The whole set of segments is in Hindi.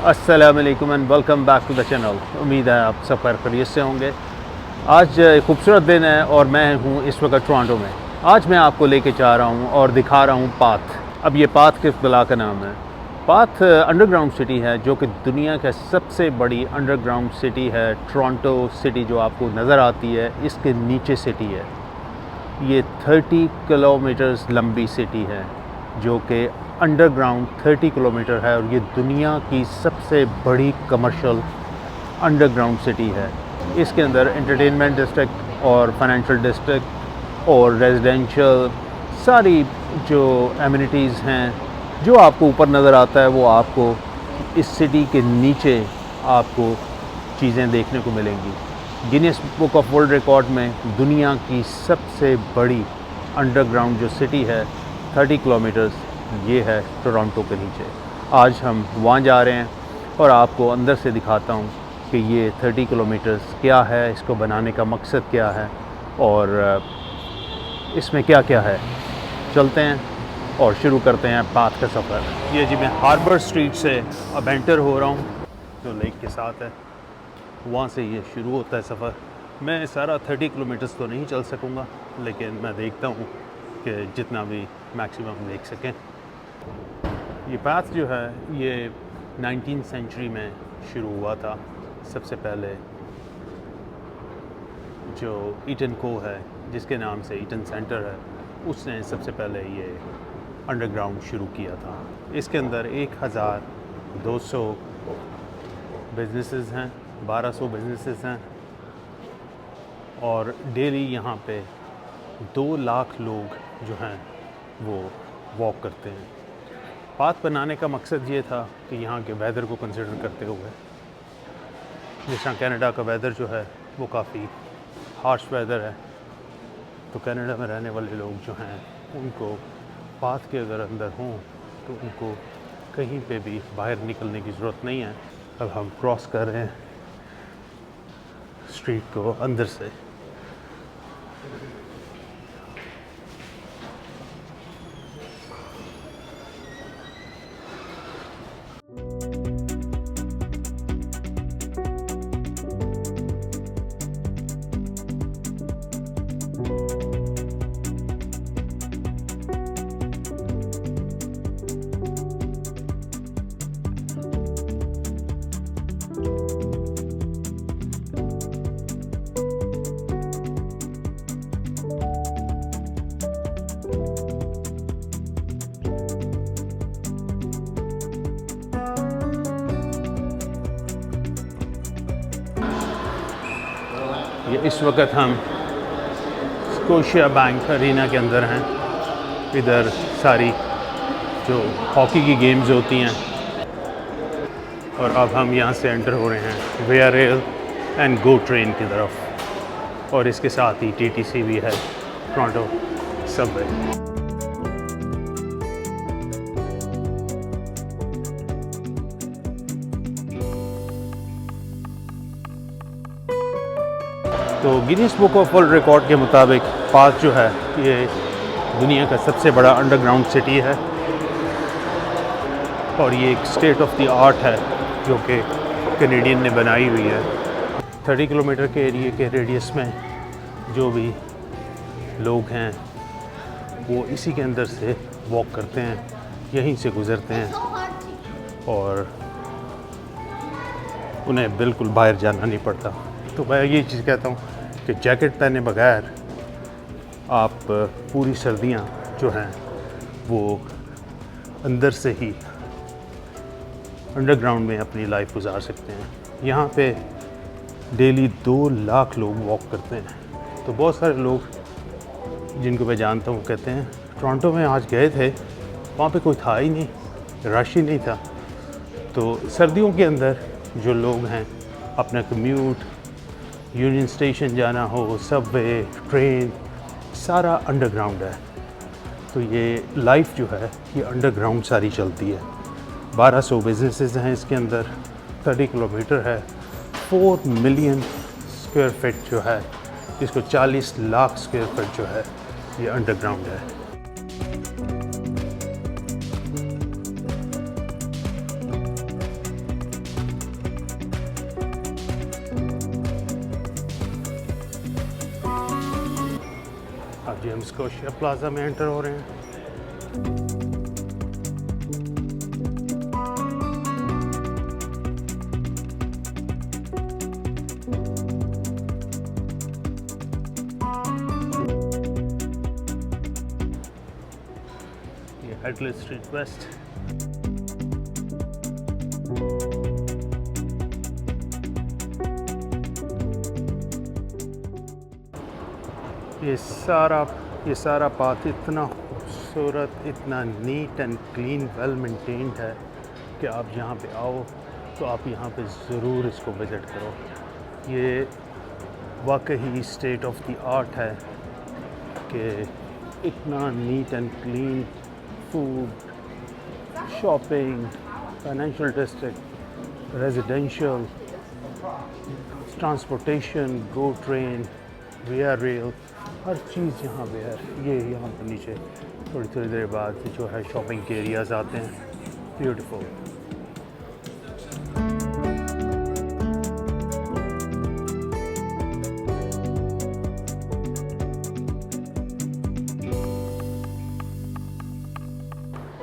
अस्सलाम वालेकुम and welcome back to the channel. उम्मीद है आप सब खैरियत से होंगे। आज खूबसूरत दिन है और मैं हूँ इस वक्त टोरंटो में। आज मैं आपको लेके जा रहा हूँ और दिखा रहा हूँ पाथ। अब ये पाथ किस बला का नाम है? पाथ अंडरग्राउंड सिटी है जो कि दुनिया का सबसे बड़ी अंडरग्राउंड सिटी है। टोरंटो सिटी जो आपको नज़र आती है इसके नीचे सिटी है। ये 30 किलोमीटर्स लंबी सिटी है जो कि अंडरग्राउंड 30 किलोमीटर है और ये दुनिया की सबसे बड़ी कमर्शियल अंडरग्राउंड सिटी है। इसके अंदर एंटरटेनमेंट डिस्ट्रिक्ट और फाइनेंशियल डिस्ट्रिक्ट और रेजिडेंशियल सारी जो एमिनिटीज़ हैं जो आपको ऊपर नज़र आता है वो आपको इस सिटी के नीचे आपको चीज़ें देखने को मिलेंगी। Guinness book of world record में दुनिया की सबसे बड़ी अंडरग्राउंड जो सिटी है 30 किलोमीटर्स ये है टोरंटो के नीचे। आज हम वहाँ जा रहे हैं और आपको अंदर से दिखाता हूँ कि ये 30 किलोमीटर्स क्या है, इसको बनाने का मकसद क्या है और इसमें क्या क्या है। चलते हैं और शुरू करते हैं पाथ का सफ़र। ये जी मैं हार्बर स्ट्रीट से अब एंटर हो रहा हूँ जो लेक के साथ है, वहाँ से ये शुरू होता है सफ़र। मैं सारा 30 किलोमीटर्स तो नहीं चल सकूँगा लेकिन मैं देखता हूँ कि जितना भी मैक्सिमम देख सकें। ये पाथ जो है ये 19th सेंचुरी में शुरू हुआ था। सबसे पहले जो ईटन को है जिसके नाम से ईटन सेंटर है उसने सबसे पहले ये अंडरग्राउंड शुरू किया था। इसके अंदर 1200 बिजनेसेस हैं, 1200 बिजनेसेस हैं और डेली यहाँ पे 2 लाख लोग जो हैं वो वॉक करते हैं। पाथ बनाने का मकसद ये था कि यहाँ के वेदर को कंसिडर करते हुए, जिस तरह कनाडा का वेदर जो है वो काफ़ी हार्श वेदर है, तो कनाडा में रहने वाले लोग जो हैं उनको पाथ के अगर अंदर हों तो उनको कहीं पे भी बाहर निकलने की ज़रूरत नहीं है। अब हम क्रॉस कर रहे हैं स्ट्रीट को अंदर से। ये इस वक्त हम स्कोशिया बैंक अरीना के अंदर हैं। इधर सारी जो हॉकी की गेम्स होती हैं और अब हम यहाँ से एंटर हो रहे हैं where rail and GO train की तरफ और इसके साथ ही टीटीसी भी है, टोरंटो सबवे। तो Guinness book of world record के मुताबिक पाथ जो है ये दुनिया का सबसे बड़ा अंडरग्राउंड सिटी है और ये एक स्टेट ऑफ द आर्ट है जो कि कैनेडियन ने बनाई हुई है। 30 किलोमीटर के एरिए के रेडियस में जो भी लोग हैं वो इसी के अंदर से वॉक करते हैं, यहीं से गुज़रते हैं और उन्हें बिल्कुल बाहर जाना नहीं पड़ता। तो मैं ये चीज़ कहता हूँ कि जैकेट पहने बगैर आप पूरी सर्दियाँ जो हैं वो अंदर से ही अंडरग्राउंड में अपनी लाइफ गुजार सकते हैं। यहाँ पे डेली 2 लाख लोग वॉक करते हैं। तो बहुत सारे लोग जिनको मैं जानता हूँ कहते हैं टोरंटो में आज गए थे, वहाँ पे कोई था ही नहीं, रश ही नहीं था। तो सर्दियों के अंदर जो लोग हैं अपना कम्यूट, यूनियन स्टेशन जाना हो, सबवे, ट्रेन, सारा अंडरग्राउंड है। तो ये लाइफ जो है ये अंडरग्राउंड सारी चलती है। 1200 बिजनेसेस हैं इसके अंदर, 30 किलोमीटर है, 4 मिलियन स्क्वायर फीट जो है, इसको 40 लाख स्क्वायर फीट जो है ये अंडरग्राउंड है। जेम्स स्कॉशिया प्लाजा में एंटर हो रहे हैं। ये हेडलेस स्ट्रीट वेस्ट। ये सारा पाथ इतना खूबसूरत, इतना neat and clean, well maintained है कि आप यहाँ पे आओ तो आप यहाँ पे ज़रूर इसको विज़िट करो। ये वाकई स्टेट ऑफ द आर्ट है कि इतना neat and clean, food, shopping, financial district, residential, transportation, go train, विया रेल, हर चीज़ यहाँ पे है। ये यहाँ पर नीचे थोड़ी थोड़ी देर बाद जो है शॉपिंग के एरियाज़ आते हैं। ब्यूटीफुल।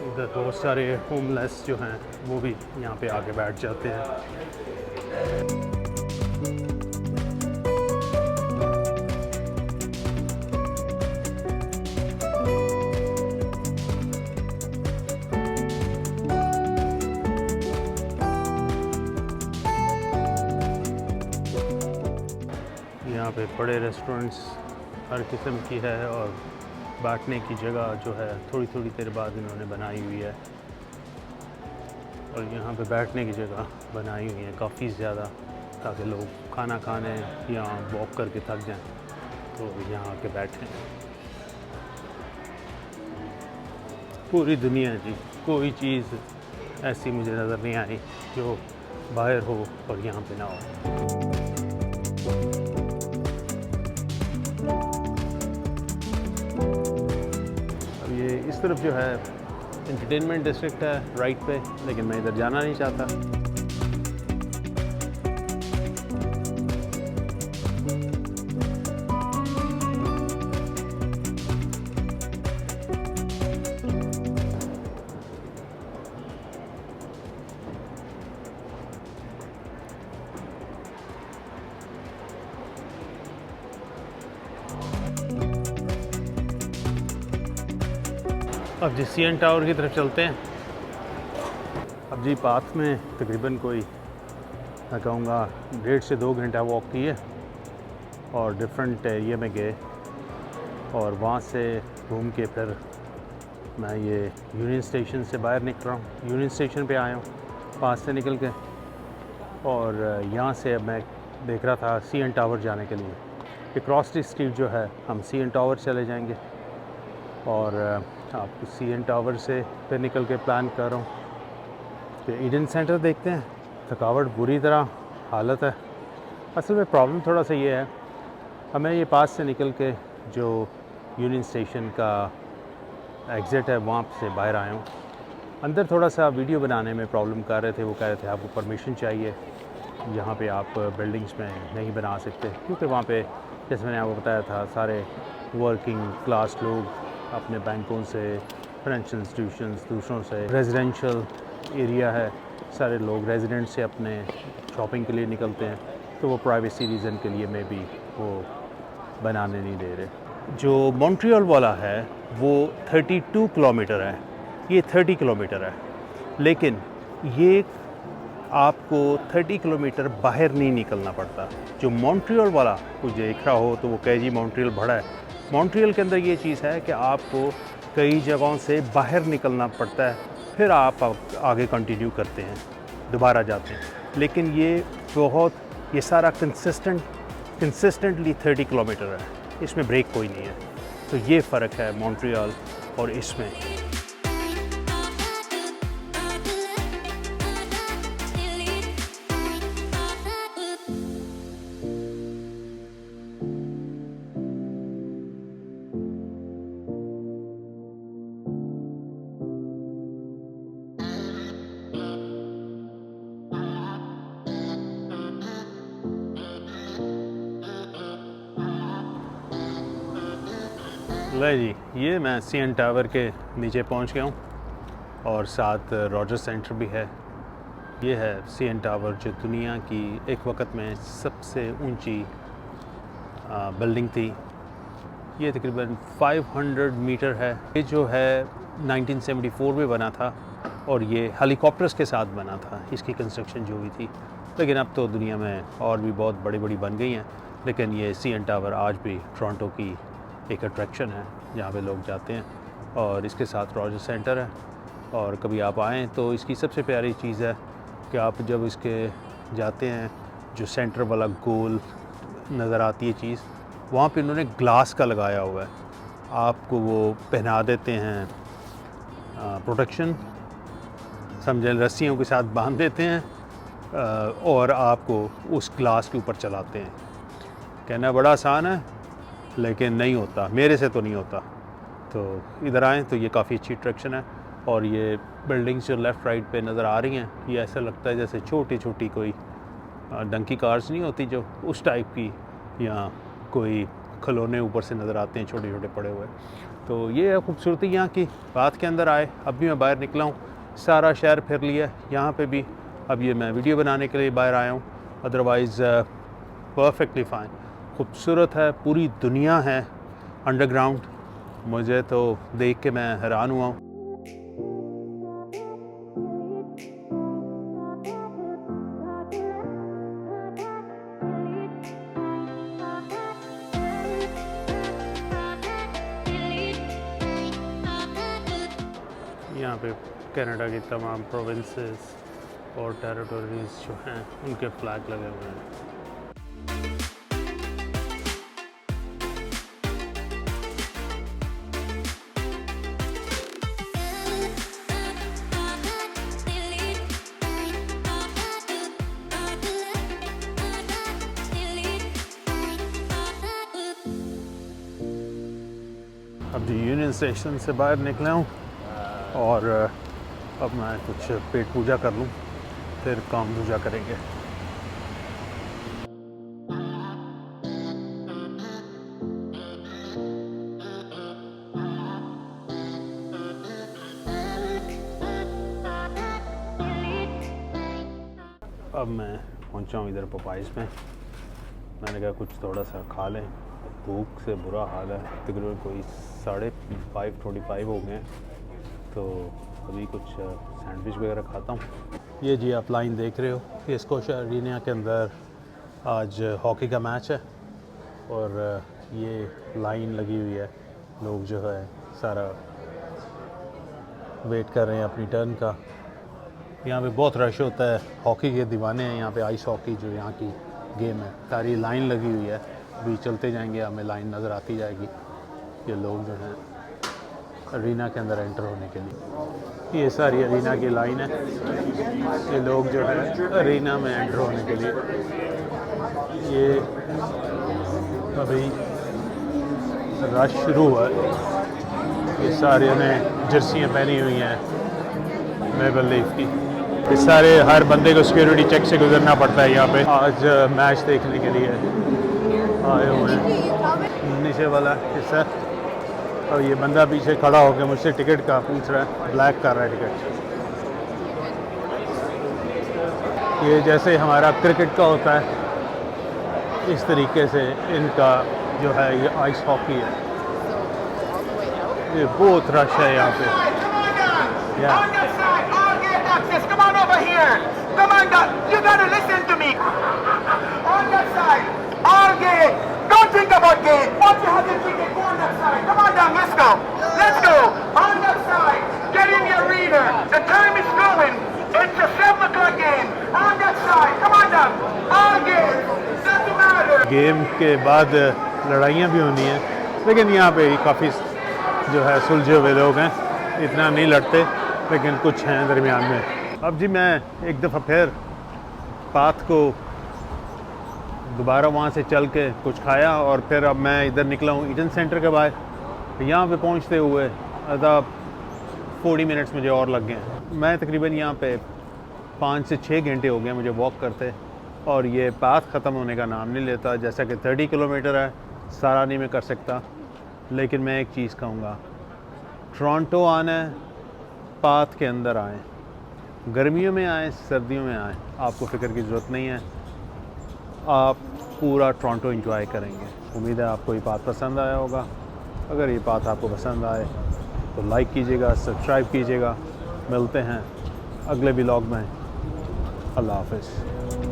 इधर बहुत सारे होमलेस जो हैं वो भी यहाँ पे आके बैठ जाते हैं। यहाँ पे बड़े रेस्टोरेंट्स हर किस्म की है और बैठने की जगह जो है थोड़ी थोड़ी देर बाद इन्होंने बनाई हुई है। और यहाँ पे बैठने की जगह बनाई हुई है काफ़ी ज़्यादा, ताकि लोग खाना खाने या वॉक करके थक जाएं तो यहाँ आके बैठें। पूरी दुनिया जी, कोई चीज़ ऐसी मुझे नज़र नहीं आई जो बाहर हो और यहाँ पे ना हो। ये इस तरफ जो है एंटरटेनमेंट डिस्ट्रिक्ट है राइट पे, लेकिन मैं इधर जाना नहीं चाहता। अब जी CN टावर की तरफ चलते हैं। अब जी पाथ में तकरीबन कोई मैं कहूँगा 1.5 से 2 घंटा वॉक किए और डिफरेंट एरिया में गए और वहाँ से घूम के फिर मैं ये यूनियन स्टेशन से बाहर निकल रहा हूँ। यूनियन स्टेशन पे आया हूँ पास से निकल के, और यहाँ से अब मैं देख रहा था CN टावर जाने के लिए। क्रॉस स्ट्रीट जो है हम CN टावर चले जाएंगे और आपको CN टावर से फिर निकल के प्लान कर रहा हूँ कि ईडन सेंटर देखते हैं। थकावट बुरी तरह हालत है। असल में प्रॉब्लम थोड़ा सा ये है, हमें ये पास से निकल के जो यूनियन स्टेशन का एग्ज़िट है वहाँ से बाहर आया हूँ। अंदर थोड़ा सा वीडियो बनाने में प्रॉब्लम कर रहे थे। वो कह रहे थे आपको परमिशन चाहिए, यहाँ पे आप बिल्डिंग्स में नहीं बना सकते, क्योंकि वहाँ पे जैसे मैंने आपको बताया था सारे वर्किंग क्लास लोग अपने बैंकों से, फाइनेंशियल इंस्टीट्यूशंस, दूसरों से, रेजिडेंशियल एरिया है, सारे लोग रेजिडेंट से अपने शॉपिंग के लिए निकलते हैं, तो वो प्राइवेसी रीज़न के लिए में भी वो बनाने नहीं दे रहे। जो मॉन्ट्रियल वाला है वो 32 किलोमीटर है, ये 30 किलोमीटर है, लेकिन ये आपको 30 किलोमीटर बाहर नहीं निकलना पड़ता। जो मॉन्ट्रियल वाला कुछ देख रहा हो तो वो कहे जी मॉन्ट्रियल बड़ा है। मॉन्ट्रियल के अंदर ये चीज़ है कि आपको कई जगहों से बाहर निकलना पड़ता है, फिर आप आगे कंटिन्यू करते हैं, दोबारा जाते हैं। लेकिन ये सारा कंसिस्टेंटली 30 किलोमीटर है, इसमें ब्रेक कोई नहीं है। तो ये फ़र्क है मॉन्ट्रियल और इसमें। ले जी, ये मैं CN टावर के नीचे पहुंच गया हूँ और साथ रॉजर सेंटर भी है। ये है CN टावर जो दुनिया की एक वक्त में सबसे ऊंची बिल्डिंग थी। ये तकरीबन 500 मीटर है। ये जो है 1974 में बना था और ये हेलीकॉप्टर्स के साथ बना था, इसकी कंस्ट्रक्शन जो हुई थी। लेकिन अब तो दुनिया में और भी बहुत बड़ी बड़ी बन गई हैं, लेकिन ये CN टावर आज भी टोरंटो की एक अट्रैक्शन है जहाँ पे लोग जाते हैं। और इसके साथ रॉजर सेंटर है और कभी आप आएँ तो इसकी सबसे प्यारी चीज़ है कि आप जब इसके जाते हैं, जो सेंटर वाला गोल नज़र आती है चीज़, वहाँ पे उन्होंने ग्लास का लगाया हुआ है। आपको वो पहना देते हैं प्रोटेक्शन, समझें रस्सियों के साथ बांध देते हैं और आपको उस ग्लास के ऊपर चलाते हैं। कहना बड़ा आसान है लेकिन नहीं होता, मेरे से तो नहीं होता। तो इधर आएँ तो ये काफ़ी अच्छी अट्रैक्शन है। और ये बिल्डिंग्स जो लेफ़्ट राइट पे नज़र आ रही हैं, ये ऐसा लगता है जैसे छोटी छोटी कोई डंकी कार्स नहीं होती जो उस टाइप की, या कोई खिलौने ऊपर से नज़र आते हैं छोटे छोटे पड़े हुए। तो ये है खूबसूरती यहाँ की। रात के अंदर आए, अब भी मैं बाहर निकला हूँ, सारा शहर फिर लिया यहाँ पे भी। अब ये मैं वीडियो बनाने के लिए बाहर आया हूँ, अदरवाइज़ परफेक्टली फ़ाइन। खूबसूरत है, पूरी दुनिया है अंडरग्राउंड। मुझे तो देख के मैं हैरान हुआ हूँ। यहाँ पे कनाडा की तमाम प्रोविंसेस और टेरिटोरीज़ जो हैं उनके फ्लैग लगे हुए हैं। अब जो यूनियन स्टेशन से बाहर निकला हूँ और अब मैं कुछ पेट पूजा कर लूँ, फिर काम दूजा करेंगे। अब मैं पहुँचा हूँ इधर पपाइज़ में। मैंने कहा कुछ थोड़ा सा खा लें, भूख से बुरा हाल है। तकरीबन कोई 5:45 हो गए हैं, तो अभी कुछ सैंडविच वगैरह खाता हूँ। ये जी आप लाइन देख रहे हो, ये स्कोशिया अरीना के अंदर आज हॉकी का मैच है और ये लाइन लगी हुई है। लोग जो है सारा वेट कर रहे हैं अपनी टर्न का। यहाँ पे बहुत रश होता है, हॉकी के दीवाने हैं यहाँ पे। आइस हॉकी जो यहाँ की गेम है, सारी लाइन लगी हुई है। अभी चलते जाएंगे, हमें लाइन नज़र आती जाएगी। ये लोग जो हैं अरीना के अंदर एंटर होने के लिए, ये सारी अरीना की लाइन है। ये लोग जो है अरीना में एंटर होने के लिए, ये अभी रश शुरू हुआ है। ये सारे ने जर्सियाँ पहनी हुई हैं मेबल लीफ की। ये सारे हर बंदे को सिक्योरिटी चेक से गुजरना पड़ता है यहाँ पे। आज मैच देखने के लिए आए हुए हैं। नीचे वाला हिस्सा, और ये बंदा पीछे खड़ा होकर मुझसे टिकट का पूछ रहा है, ब्लैक कर रहा है टिकट। ये जैसे हमारा क्रिकेट का होता है, इस तरीके से इनका जो है ये आइस हॉकी है। ये बहुत रश है यहाँ पे। Come on over here. Come on, you gotta listen to me. On that side, all gate. Don't think about gate. Once you have your ticket, go on that side. Come on down, let's go. Let's go. On that side, get in your reader. The time is going. It's a 7 o'clock game. On that side, come on down. All gate. Doesn't matter. Game के बाद लड़ाइयाँ भी होनी हैं, लेकिन यहाँ पे काफ़ी जो है सुलझे हुए लोग हैं, इतना नहीं लड़ते, लेकिन कुछ हैं दरमियान में। अब जी मैं एक दफ़ा फिर पाथ को दोबारा वहाँ से चल के कुछ खाया और फिर अब मैं इधर निकला हूँ ईडन सेंटर के बाहर। यहाँ पे पहुँचते हुए आधा 40 मिनट्स मुझे और लग गए हैं। मैं तकरीबन यहाँ पे 5 से 6 घंटे हो गए मुझे वॉक करते, और ये पाथ ख़त्म होने का नाम नहीं लेता। जैसा कि 30 किलोमीटर है, सारा नहीं मैं कर सकता, लेकिन मैं एक चीज़ कहूँगा, टोरंटो आना है, पाथ के अंदर आएँ। गर्मियों में आएँ, सर्दियों में आएँ, आपको फ़िक्र की ज़रूरत नहीं है। आप पूरा टोरंटो एंजॉय करेंगे। उम्मीद है आपको ये पाथ पसंद आया होगा। अगर ये पाथ आपको पसंद आए तो लाइक कीजिएगा, सब्सक्राइब कीजिएगा। मिलते हैं अगले व्लॉग में। अल्लाह हाफ़िज़।